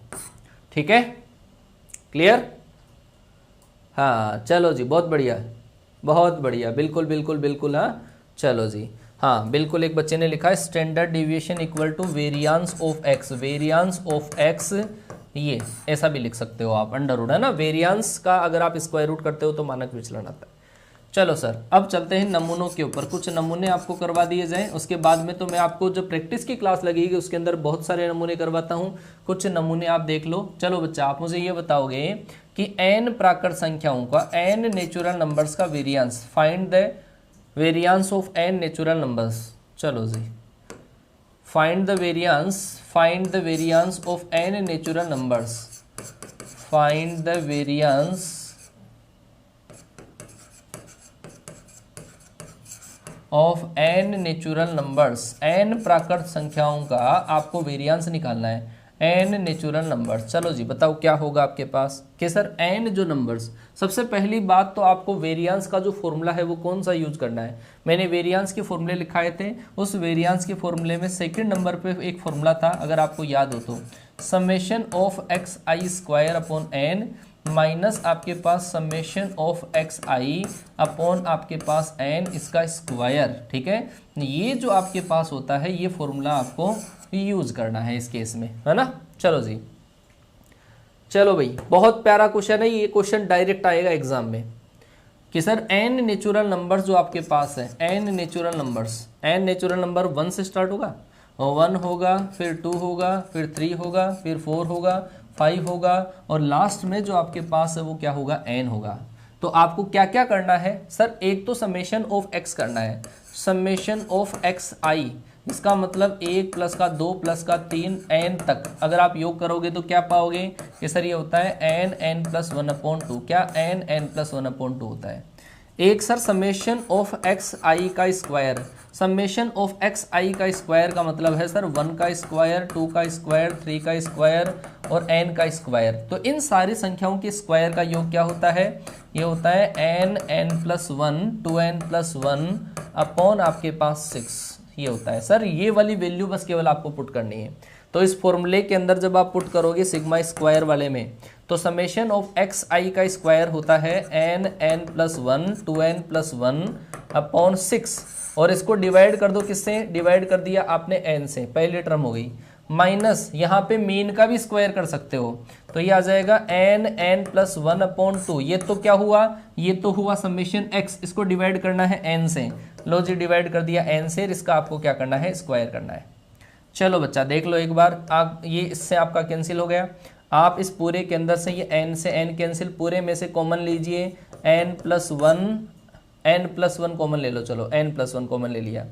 ठीक है। क्लियर? हाँ चलो जी, बहुत बढ़िया, बहुत बढ़िया, बिल्कुल बिल्कुल बिल्कुल। हाँ चलो जी, हाँ बिल्कुल। एक बच्चे ने लिखा है standard deviation equal to variance of X, variance of X, ये ऐसा भी लिख सकते हो आप, अंडर रूट, है ना। वेरिएंस का अगर आप स्क्वायर रूट करते हो तो मानक विचलन आता है। चलो सर, अब चलते हैं नमूनों के ऊपर, कुछ नमूने आपको करवा दिए जाएं, उसके बाद में तो मैं आपको जो प्रैक्टिस की क्लास लगेगी उसके अंदर बहुत सारे नमूने करवाता हूं। कुछ नमूने आप देख लो। चलो बच्चा, आप मुझे ये बताओगे कि n प्राकृत संख्याओं का, n नेचुरल नंबर्स का variance, find the variance of n natural numbers. चलो जी, find the variance of n natural numbers, find the variance of n natural numbers, n प्राकृत संख्याओं का आपको वेरिएंस निकालना है, n नेचुरल नंबर्स। चलो जी बताओ क्या होगा आपके पास कि सर n जो नंबर्स, सबसे पहली बात तो आपको वेरिएंस का जो फॉर्मूला है वो कौन सा यूज करना है। मैंने वेरिएंस के फॉर्मूले लिखाए थे, उस वेरिएंस के फॉर्मूले में सेकंड नंबर पे एक फॉर्मूला था, अगर आपको याद हो तो, summation of X I square upon N minus आपके पास summation of X I upon आपके पास एन इसका स्क्वायर, ठीक है। ये जो आपके पास होता है ये फॉर्मूला आपको यूज करना है इस केस में, है ना। चलो जी, चलो भाई, बहुत प्यारा क्वेश्चन है ये, क्वेश्चन डायरेक्ट आएगा एग्जाम में कि सर n नेचुरल नंबर्स जो आपके पास है, n natural numbers, n natural number 1 से स्टार्ट होगा, और 1 होगा, फिर 2 होगा, फिर 3 होगा, फिर 4 होगा, 5 होगा, और लास्ट में जो आपके पास है वो क्या होगा, n होगा। तो आपको क्या क्या करना है सर, एक तो समेशन ऑफ x करना है, समेशन ऑफ एक्स आई, इसका मतलब 1 प्लस का 2 प्लस का 3 n तक अगर आप योग करोगे तो क्या पाओगे कि सर ये होता है n प्लस 1/2, क्या n प्लस 1/2 होता है। एक sir summation of X I का square, summation of X I का स्क्वायर का मतलब है सर 1 का स्क्वायर, 2 का स्क्वायर, 3 का स्क्वायर और n का स्क्वायर। तो इन सारी संख्याओं के स्क्वायर का योग क्या होता है, ये होता है n plus 1, 2n plus 1 upon आपके पास 6, ये होता है। सर ये वाली वैल्यू बस केवल आपको पुट करनी है। तो इस फॉर्मूले के अंदर जब आप पुट करोगे सिग्मा स्क्वायर वाले में, तो समेशन ऑफ एक्स आई का स्क्वायर होता है n plus 1, 2n plus 1 upon 6, और इसको डिवाइड कर दो, किससे डिवाइड कर दिया आपने n से, पहली टर्म हो गई, माइनस यहाँ पे मीन का भी स्क्वायर कर सकते हो, तो ये आ जाएगा n प्लस 1/2। ये तो क्या हुआ, ये तो हुआ समेशन x, इसको डिवाइड करना है n से, लो जी डिवाइड कर दिया n से, इसका आपको क्या करना है, स्क्वायर करना है। चलो बच्चा देख लो एक बार, आप ये इससे आपका कैंसिल हो गया, आप इस पूरे के अंदर से ये n से n कैंसिल, पूरे में से कॉमन लीजिए, n प्लस 1 कॉमन ले लो, चलो n प्लस 1 कॉमन ले लिया,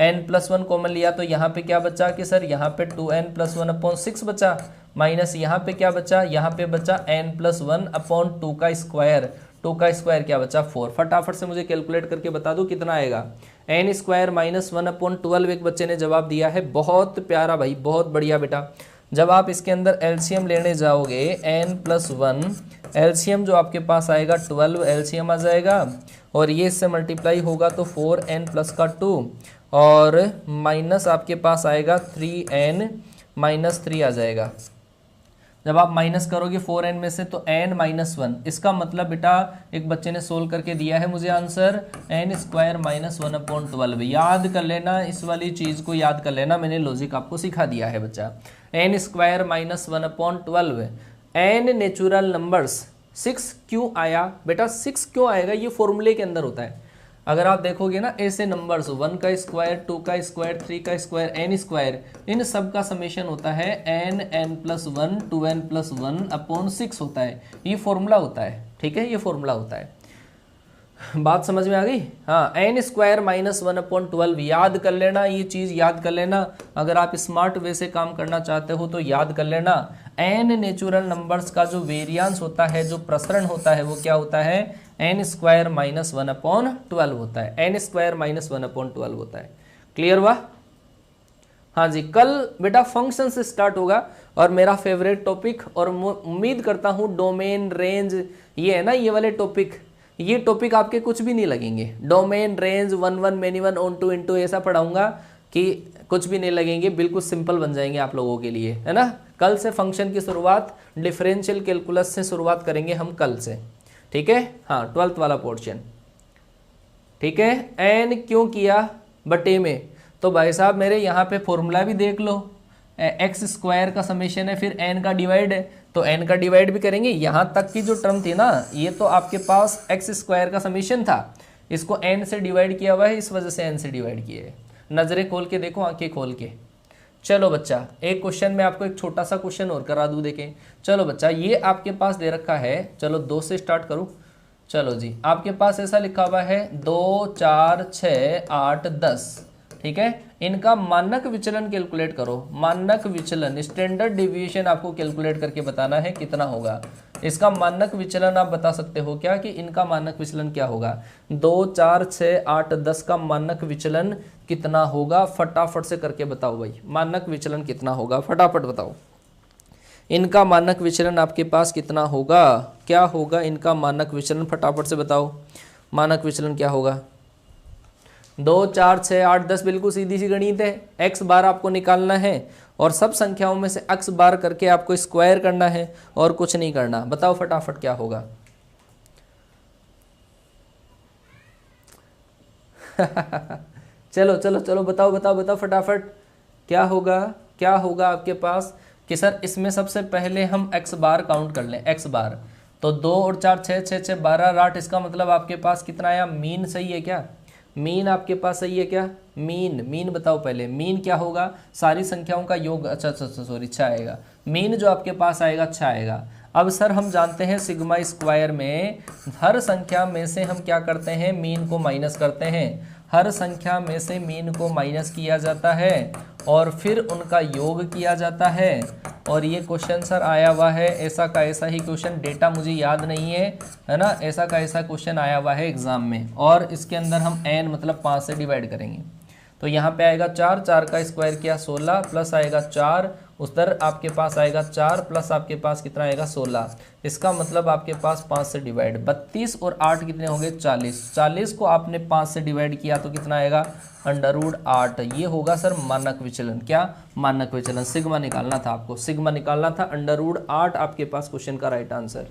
n प्लस 1 कॉमन लिया, तो यहाँ पे क्या बचा कि सर यहाँ पे 2n प्लस 1/6 बचा, माइनस यहाँ पे क्या बचा, यहाँ पे बचा n प्लस 1/2 का स्क्वायर, 2 का स्क्वायर क्या बचा 4। फटाफट से मुझे कैलकुलेट करके बता दो कितना आएगा, n स्क्वायर माइनस 1/12 एक बच्चे ने जवाब दिया है, बहुत प्यारा भाई, बहुत बढ़िया बेटा। जब आप इसके अंदर एलसीएम लेने जाओगे n प्लस 1, एलसीएम जो आपके पास आएगा 12 एलसीएम आ जाएगा, और ये इससे मल्टीप्लाई होगा तो 4n प्लस का 2, और माइनस आपके पास आएगा 3n माइनस 3 आ जाएगा। जब आप माइनस करोगे 4n में से तो n माइनस 1, इसका मतलब बेटा एक बच्चे ने सोल्व करके दिया है मुझे आंसर n स्क्वायर माइनस 1/12। याद कर लेना, इस वाली चीज़ को याद कर लेना, मैंने लॉजिक आपको सिखा दिया है बच्चा। n square minus 1/12, n natural numbers 6 क्यों आया बेटा, 6 क्यों आएगा, ये फॉर्मूले के अंदर होता है। अगर आप देखोगे ना ऐसे नंबर्स 1 का स्क्वायर, 2 का स्क्वायर, 3 का स्क्वायर, n स्क्वायर, इन सब का समेशन होता है n plus 1, 2n plus 1 upon 6 होता है, ये फॉर्मूला होता है, ठीक है, ये फॉर्मूला होता है। बात समझ में आ गई, हाँ, n स्क्वायर माइनस 1/12 याद कर लेना, ये चीज़ याद कर लेना। अगर आप स्मार्ट वे से काम करना चाहते हो तो याद कर लेना, n नेचुरल नंबर्स का जो वेरिएंस होता है, जो प्रसरण होता है, वो क्या होता है, n स्क्वायर माइनस 1/12 होता है, n स्क्वायर माइनस 1/12 होता है। क्लियर हुआ? हाँ जी, कल बेटा फंक्शन से स्टार्ट होगा, और मेरा फेवरेट टॉपिक, और उम्मीद करता हूँ डोमेन रेंज, ये है ना ये वाले टॉपिक, ये टॉपिक आपके कुछ भी नहीं लगेंगे। Domain range 1 1 many 1 on 2 into ऐसा पढ़ाऊंगा कि कुछ भी नहीं लगेंगे, बिल्कुल सिंपल बन जाएंगे आप लोगों के लिए, है ना। कल से फंक्शन की शुरुआत डिफरेंशियल कैलकुलस से शुरुआत करेंगे हम कल से, ठीक है। हाँ, 12th वाला पोर्शन, ठीक है। एन क्यों किया बटे में, तो भाई साहब मेरे यहाँ पे फॉर्मूला भी देख लो, एक्स स्क्वायर का समेशन है, फिर एन का डिवाइड है, तो एन का डिवाइड भी करेंगे। यहाँ तक की जो टर्म थी ना, ये तो आपके पास एक्स स्क्वायर का समेशन था, इसको एन से डिवाइड किया हुआ है, इस वजह से एन से डिवाइड किया है। नजरें खोल के देखो, आंखें खोल के। चलो बच्चा, एक क्वेश्चन में आपको एक छोटा सा क्वेश्चन और करा दूं, देखें। चलो बच्चा, ये आपके पास दे रखा है, चलो 2 से स्टार्ट करूं। चलो जी, आपके पास ऐसा लिखा हुआ है 2 4 6 8 10, ठीक है। इनका मानक विचलन कैलकुलेट करो। मानक विचलन, स्टैंडर्ड डिविएशन आपको कैलकुलेट करके बताना है कितना होगा। इसका मानक विचलन आप बता सकते हो क्या, कि इनका मानक विचलन क्या होगा। 2 4 6 8 10 का मानक विचलन कितना होगा, फटाफट से करके बताओ भाई। मानक विचलन कितना होगा, फटाफट बताओ। इनका मानक विचलन आपके पास कितना होगा, क्या होगा इनका मानक विचलन, फटाफट से बताओ। मानक विचलन क्या होगा। 2 4 6 8 10 बिल्कुल सीधी सी गणित है। x बार आपको निकालना है और सब संख्याओं में से x बार करके आपको स्क्वायर करना है और कुछ नहीं करना। बताओ फटाफट क्या होगा। चलो चलो चलो बताओ बताओ बताओ फटाफट, क्या होगा, क्या होगा आपके पास। कि सर इसमें सबसे पहले हम x बार काउंट कर लें। x बार तो 2 और 4 6 6 6 12 8, इसका मतलब आपके पास कितना आया, मीन सही है क्या। मीन आपके पास सही है क्या? मीन बताओ पहले, मीन क्या होगा? सारी संख्याओं का योग, अच्छा सॉरी 6 आएगा। मीन जो आपके पास आएगा 6 आएगा। अब सर हम जानते हैं सिग्मा स्क्वायर में हर संख्या में से हम क्या करते हैं, मीन को माइनस करते हैं। हर संख्या में से मीन को माइनस किया जाता है और फिर उनका योग किया जाता है। और ये क्वेश्चन सर आया हुआ है, ऐसा का ऐसा ही क्वेश्चन, डेटा मुझे याद नहीं है ना, ऐसा का ऐसा क्वेश्चन आया हुआ है एग्जाम में। और इसके अंदर हम n मतलब 5 से डिवाइड करेंगे तो यहाँ पे आएगा 4, 4 का स्क्वायर किया 16 प्लस आएगा 4, उधर आपके पास आएगा 4 प्लस आपके पास कितना आएगा 16। इसका मतलब आपके पास 5 से डिवाइड 32 और 8 कितने होंगे 40। 40 को आपने 5 से डिवाइड किया तो कितना आएगा √8। ये होगा सर मानक विचलन। क्या? मानक विचलन। सिग्मा निकालना था आपको, सिग्मा निकालना था। √8 आपके पास क्वेश्चन का राइट आंसर।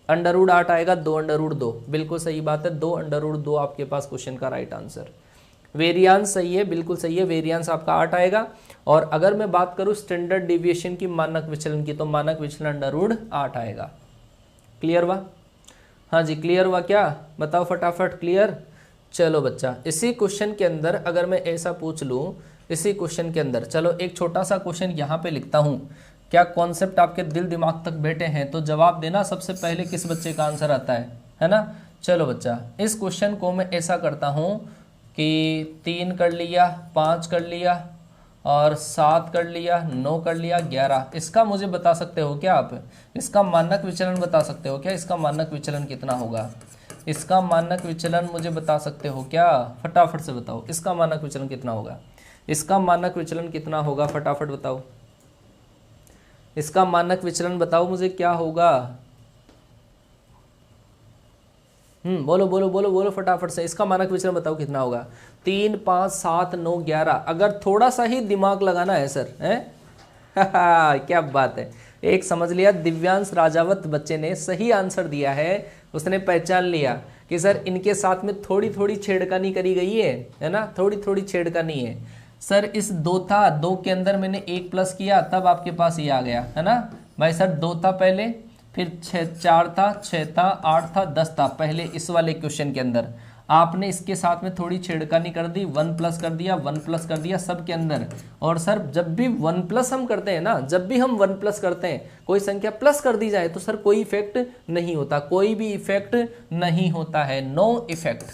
√8 आएगा 2√2, बिल्कुल सही बात है, 2√2 आपके पास क्वेश्चन का राइट आंसर। वेरियांस सही है, बिल्कुल सही है, वेरियांस आपका 8 आएगा। और अगर मैं बात करूं स्टैंडर्ड डिविएशन की, मानक विचलन की, तो मानक विचलन √8 आएगा। क्लियर हुआ? हाँ जी क्लियर हुआ क्या? बताओ फटाफट। क्लियर? चलो बच्चा, इसी क्वेश्चन के अंदर अगर मैं ऐसा पूछ लूं, इसी क्वेश्चन के अंदर, चलो एक छोटा सा क्वेश्चन यहाँ पे लिखता हूँ। क्या कॉन्सेप्ट आपके दिल दिमाग तक बैठे हैं? तो जवाब देना सबसे पहले किस बच्चे का आंसर आता है ना। चलो बच्चा, इस क्वेश्चन को मैं ऐसा करता हूँ कि 3 कर लिया, 5 कर लिया और 7 कर लिया, 9 कर लिया, 11। इसका मुझे बता सकते हो क्या आप? इसका मानक विचलन बता सकते हो क्या? इसका मानक विचलन कितना होगा? इसका मानक विचलन मुझे बता सकते हो क्या? फटाफट से बताओ, इसका मानक विचलन कितना होगा? इसका मानक विचलन कितना होगा? फटाफट बताओ, इसका मानक विचलन बताओ मुझे क्या होगा? बोलो बोलो बोलो बोलो फटाफट से, इसका मानक विचलन बताओ कितना होगा? 3, 5, 7, 9, 11। अगर थोड़ा सा ही दिमाग लगाना है सर, है क्या बात है। एक समझ लिया, दिव्यांश राजावत बच्चे ने सही आंसर दिया है। उसने पहचान लिया कि सर इनके साथ में थोड़ी थोड़ी छेड़खानी करी गई है ना, थोड़ी थोड़ी छेड़खानी है। सर इस 2 था, 2 के अंदर मैंने 1 प्लस किया तब आपके पास ये आ गया है ना भाई। सर 2 था पहले, फिर 4 था, 6 था, 8 था, 10 था पहले इस वाले क्वेश्चन के अंदर। आपने इसके साथ में थोड़ी छेड़खानी कर दी, 1 प्लस कर दिया, 1 प्लस कर दिया सब के अंदर। और सर जब भी 1 प्लस हम करते हैं ना, जब भी हम 1 प्लस करते हैं, कोई संख्या प्लस कर दी जाए तो सर कोई इफेक्ट नहीं होता, कोई भी इफेक्ट नहीं होता है। नो इफेक्ट,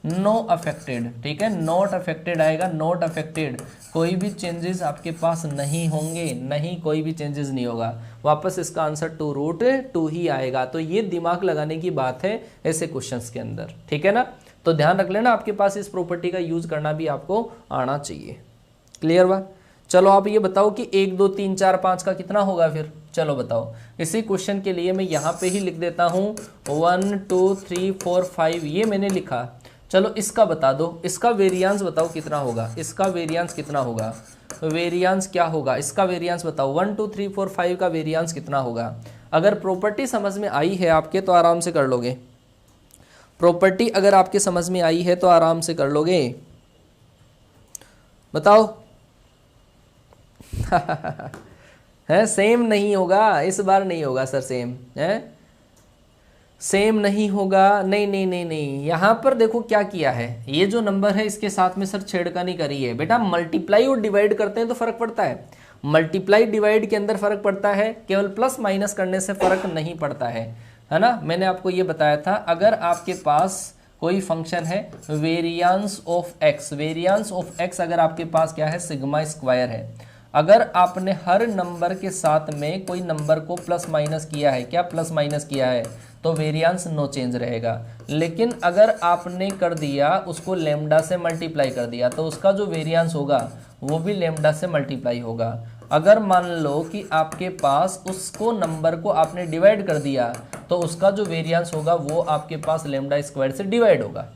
नो अफेक्टेड, ठीक है, नॉट अफेक्टेड आएगा, नॉट अफेक्टेड। कोई भी चेंजेस आपके पास नहीं होंगे, नहीं कोई भी चेंजेस नहीं होगा। वापस इसका आंसर 2√2 ही आएगा। तो ये दिमाग लगाने की बात है ऐसे क्वेश्चंस के अंदर, ठीक है ना। तो ध्यान रख लेना, आपके पास इस प्रॉपर्टी का यूज करना भी आपको आना चाहिए। क्लियर हुआ? चलो आप ये बताओ कि 1, 2, 3, 4, 5 का कितना होगा फिर? चलो बताओ। इसी क्वेश्चन के लिए मैं यहाँ पे ही लिख देता हूँ 1, 2, 3, 4, 5, ये मैंने लिखा। चलो इसका बता दो, इसका वेरिएंस बताओ कितना होगा? इसका वेरिएंस कितना होगा? वेरिएंस क्या होगा? इसका वेरिएंस बताओ। 1, 2, 3, 4, 5 का वेरिएंस कितना होगा? अगर प्रॉपर्टी समझ में आई है आपके तो आराम से कर लोगे। प्रॉपर्टी अगर आपके समझ में आई है तो आराम से कर लोगे। बताओ है सेम नहीं होगा, इस बार नहीं होगा सर, सेम है, सेम नहीं होगा। नहीं नहीं नहीं नहीं, यहाँ पर देखो क्या किया है, ये जो नंबर है इसके साथ में सर छेड़खानी करी है। बेटा मल्टीप्लाई और डिवाइड करते हैं तो फर्क पड़ता है, मल्टीप्लाई डिवाइड के अंदर फर्क पड़ता है, केवल प्लस माइनस करने से फर्क नहीं पड़ता है ना। मैंने आपको ये बताया था, अगर आपके पास कोई फंक्शन है variance of X, variance of x अगर आपके पास क्या है सिग्मा स्क्वायर है, अगर आपने हर नंबर के साथ में कोई नंबर को प्लस माइनस किया है, क्या प्लस माइनस किया है, तो वेरिएंस नो चेंज रहेगा। लेकिन अगर आपने कर दिया उसको लेमडा से मल्टीप्लाई कर दिया तो उसका जो वेरिएंस होगा वो भी लेमडा से मल्टीप्लाई होगा। अगर मान लो कि आपके पास उसको नंबर को आपने डिवाइड कर दिया तो उसका जो वेरिएंस होगा वो आपके पास लेमडा स्क्वायर से डिवाइड होगा।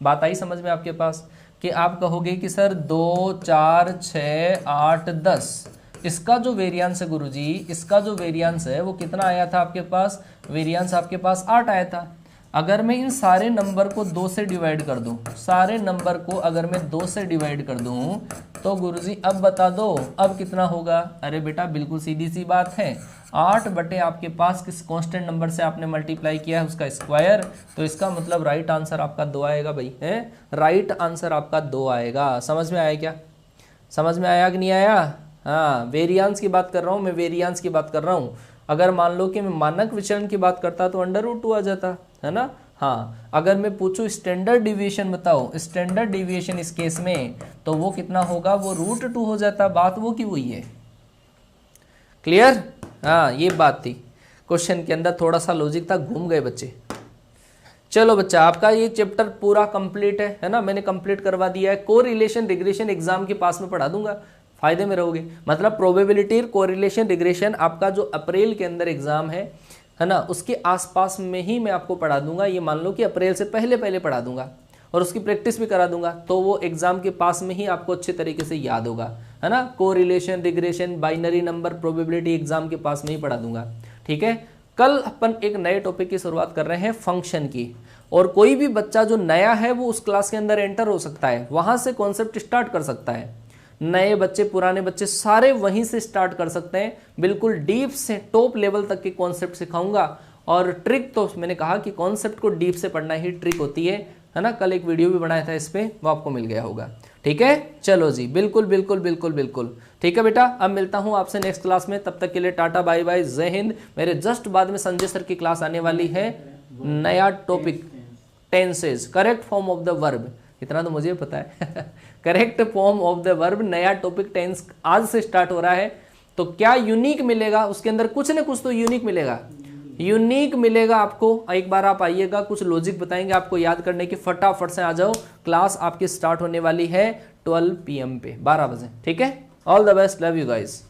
बात आई समझ में आपके पास? कि आप कहोगे कि सर 2, 4, 6, 8, 10 इसका जो वेरिएंस है गुरुजी, इसका जो वेरिएंस है वो कितना आया था आपके पास? वेरिएंस आपके पास 8 आया था। अगर मैं इन सारे नंबर को 2 से डिवाइड कर दूं, सारे नंबर को अगर मैं 2 से डिवाइड कर दूं तो गुरुजी अब बता दो अब कितना होगा। अरे बेटा बिल्कुल सीधी सी बात है, 8 बटे आपके पास किस कांस्टेंट नंबर से आपने मल्टीप्लाई किया है उसका स्क्वायर, तो इसका मतलब राइट आंसर आपका 2 आएगा भाई, है राइट आंसर आपका 2 आएगा। समझ में आया क्या? समझ में आया कि नहीं आया? हाँ, वेरिएंस की बात कर रहा हूँ मैं, वेरिएंस की बात कर रहा हूँ। अगर मान लो कि मैं मानक विचलन की बात करता तो √2 आ जाता, है ना। हाँ, अगर मैं पूछूं स्टैंडर्ड डिविएशन बताओ, स्टैंडर्ड डिविएशन इस केस में, तो वो कितना होगा, वो √2 हो जाता। बात वो की वही है। क्लियर? हाँ, ये बात थी। क्वेश्चन के अंदर थोड़ा सा लॉजिक था, घूम गए बच्चे। चलो बच्चा, आपका ये चैप्टर पूरा कंप्लीट है ना, मैंने कंप्लीट करवा दिया है। कोरिलेशन रिग्रेशन एग्जाम के पास में पढ़ा दूंगा, फायदे में रहोगे। मतलब प्रोबेबिलिटी कोरिलेशन रिग्रेशन आपका जो अप्रैल के अंदर एग्जाम है ना, उसके आसपास में ही मैं आपको पढ़ा दूंगा। ये मान लो कि अप्रैल से पहले पहले पढ़ा दूंगा और उसकी प्रैक्टिस भी करा दूंगा, तो वो एग्जाम के पास में ही आपको अच्छे तरीके से याद होगा, है ना। Correlation regression binary number probability exam के पास में ही पढ़ा दूंगा, ठीक है। कल अपन एक नए टॉपिक की शुरुआत कर रहे हैं, फंक्शन की। और कोई भी बच्चा जो नया है वो उस क्लास के अंदर एंटर हो सकता है, वहां से कॉन्सेप्ट स्टार्ट कर सकता है। नए बच्चे पुराने बच्चे सारे वहीं से स्टार्ट कर सकते हैं। बिल्कुल डीप से टॉप लेवल तक के कॉन्सेप्ट सिखाऊंगा। और ट्रिक तो मैंने कहा कि कॉन्सेप्ट को डीप से पढ़ना ही ट्रिक होती है ना। कल एक वीडियो भी बनाया था इस पे, वो आपको मिल गया होगा, ठीक है। चलो जी, बिल्कुल बिल्कुल बिल्कुल बिल्कुल ठीक है बेटा। अब मिलता हूं आपसे नेक्स्ट क्लास में, तब तक के लिए टाटा बाय बाय, जय हिंद। मेरे जस्ट बाद में संजय सर की क्लास आने वाली है, नया topic tenses, correct form of the verb, इतना तो मुझे पता है। Correct form of the verb, नया टॉपिक टेंस आज से स्टार्ट हो रहा है। तो क्या यूनिक मिलेगा उसके अंदर, कुछ ना कुछ तो यूनिक मिलेगा, यूनिक मिलेगा आपको। एक बार आप आइएगा, कुछ लॉजिक बताएंगे आपको याद करने की, फटाफट से आ जाओ। क्लास आपकी स्टार्ट होने वाली है 12 PM पे, 12 बजे, ठीक है। All the best, love you guys.